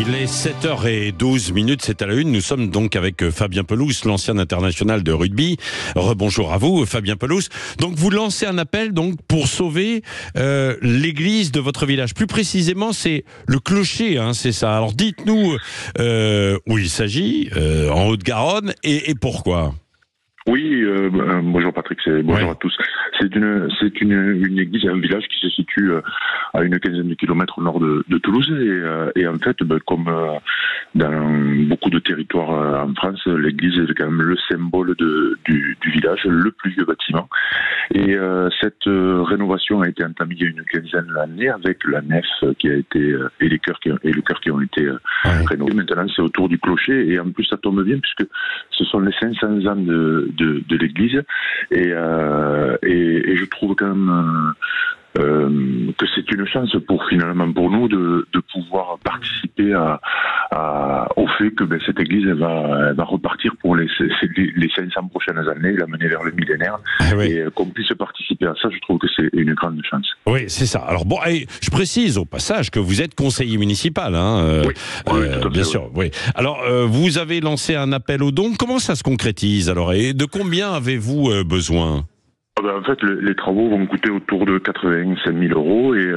Il est 7h12, c'est à la une. Nous sommes donc avec Fabien Pelouse, l'ancien international de rugby. Rebonjour à vous, Fabien Pelouse. Donc vous lancez un appel donc pour sauver l'église de votre village. Plus précisément, c'est le clocher, hein, c'est ça. Alors dites-nous où il s'agit, en Haute-Garonne, et pourquoi. Oui, bonjour Patrick, bonjour à tous. C'est une église, un village qui se situe à une quinzaine de kilomètres au nord de Toulouse et en fait, comme dans beaucoup de territoires en France, l'église est quand même le symbole du village, le plus vieux bâtiment. Et cette rénovation a été entamée il y a une quinzaine d'années avec la nef qui a été et le chœur qui ont été rénovés. Maintenant, c'est autour du clocher et en plus ça tombe bien puisque ce sont les 500 ans de l'église et je trouve quand même que c'est une chance pour nous de pouvoir participer au fait que cette église elle va repartir pour les 500 prochaines années, la mener vers le millénaire, et qu'on puisse participer à ça, je trouve que c'est une grande chance. Oui, c'est ça. Alors bon, je précise au passage que vous êtes conseiller municipal, hein, oui, tout à fait, bien sûr. Oui. Alors vous avez lancé un appel aux dons. Comment ça se concrétise alors, et de combien avez-vous besoin? En fait, les travaux vont coûter autour de 85 000 euros et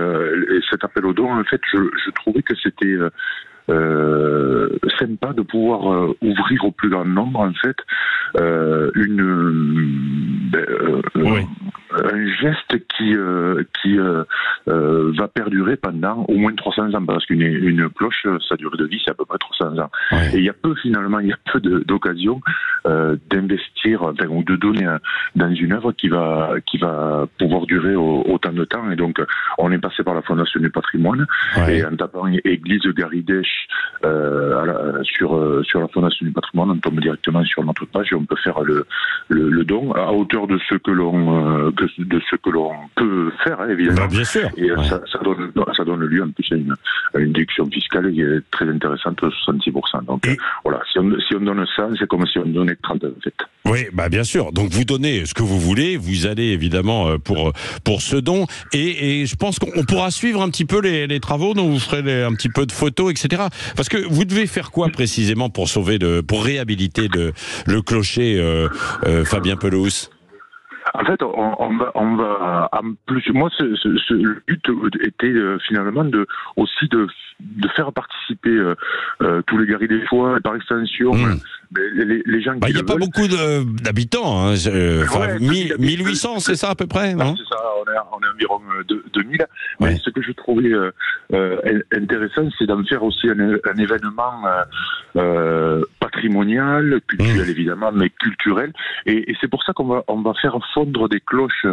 cet appel aux dons, en fait, je trouvais que c'était sympa de pouvoir ouvrir au plus grand nombre, en fait, un geste qui va perdurer pendant au moins 300 ans, parce qu'une cloche, sa durée de vie, c'est à peu près 300 ans. Ouais. Et il y a peu d'occasions d'investir, ou de donner dans une œuvre qui va pouvoir durer autant de temps. Et donc, on est passé par la Fondation du patrimoine, et en tapant Église Garidèche sur la Fondation du patrimoine, on tombe directement sur notre page et on peut faire le don à hauteur de ce que l'on peut faire, hein, évidemment. Bien sûr. Et ça donne lieu en plus à une déduction fiscale qui est très intéressante, 66%. Donc voilà, si on donne ça, c'est comme si on donnait 30 en fait. Oui, bien sûr. Donc vous donnez ce que vous voulez, vous allez évidemment pour ce don, et je pense qu'on pourra suivre un petit peu les travaux, dont vous ferez un petit peu de photos, etc. Parce que vous devez faire quoi précisément pour réhabiliter le clocher, Fabien Pelouse? En fait, on va en plus. Moi, le but était finalement aussi de faire participer tous les Garidéchois, par extension, les gens qui. Il n'y a pas beaucoup d'habitants, hein, 1800, c'est ça à peu près, non? C'est ça, on est environ 2000. Mais ce que je trouvais intéressant, c'est d'en faire aussi un événement patrimonial, culturel évidemment, mais culturel. Et c'est pour ça qu'on va faire fondre des cloches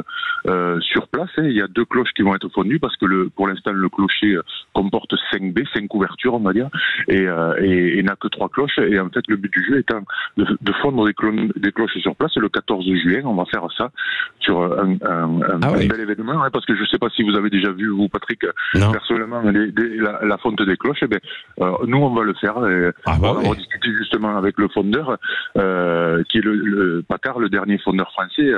sur place. Il y a 2 cloches qui vont être fondues parce que pour l'instant le clocher comporte 5 couvertures, on va dire, et n'a que 3 cloches. Et en fait, le but du jeu étant de fondre des cloches sur place. Et le 14 juin, on va faire ça sur un bel événement, hein, parce que je ne sais pas si vous avez déjà vu, vous Patrick, personnellement, la fonte des cloches. Nous, on va le faire. On va discuter justement avec le fondeur, qui est le Pacard, le dernier fondeur français.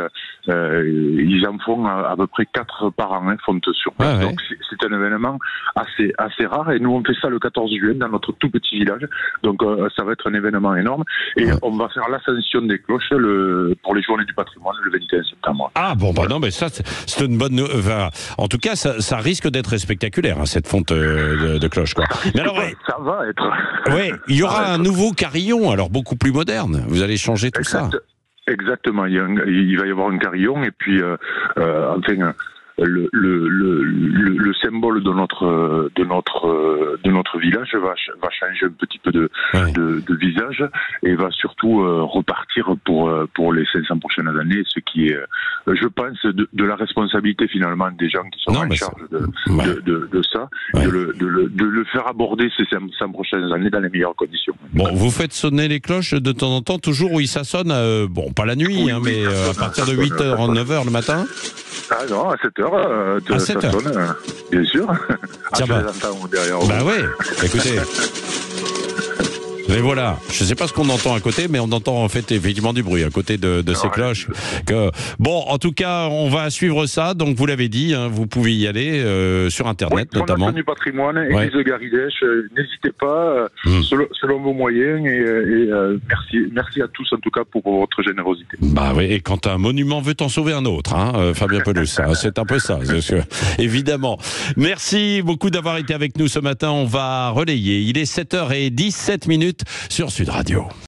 Ils en font à peu près 4 par an, hein, fonte sur place. Donc c'est un événement assez rare, et nous on fait ça le 14 juin dans notre tout petit village. Donc ça va être un événement énorme, et on va faire l'ascension des cloches pour les journées du patrimoine le 21 septembre. Non, mais ça c'est une bonne nouvelle. En tout cas, ça risque d'être spectaculaire, hein, cette fonte de cloche, quoi. Mais alors, ça va être. Oui, il y aura un nouveau carillon, alors beaucoup plus moderne. Vous allez changer tout ça. Exactement, il va y avoir un carillon, et puis enfin le symbole de notre village va changer un petit peu de visage, et va surtout repartir pour les 500 prochaines années, ce qui est, je pense, de la responsabilité finalement des gens qui sont en charge de ça, de le faire aborder ces 500 prochaines années dans les meilleures conditions. Bon, vous faites sonner les cloches de temps en temps, toujours où ça sonne, pas la nuit, mais à partir de 8h, 9h le matin? Ah non, à 7h, ça sonne, bien sûr. Tiens, je les entends derrière vous. Ouais, écoutez. Mais voilà, je ne sais pas ce qu'on entend à côté, mais on entend en fait effectivement du bruit à côté de ces cloches. Bon, en tout cas, on va suivre ça. Donc vous l'avez dit, hein, vous pouvez y aller sur Internet notamment. Fondation du patrimoine, Église Garidèche, n'hésitez pas, selon vos moyens, et merci à tous en tout cas pour votre générosité. Bah oui, et quand un monument veut en sauver un autre, hein, Fabien Pelous, c'est un peu ça, évidemment. Merci beaucoup d'avoir été avec nous ce matin. On va relayer. Il est 7h17 sur Sud Radio.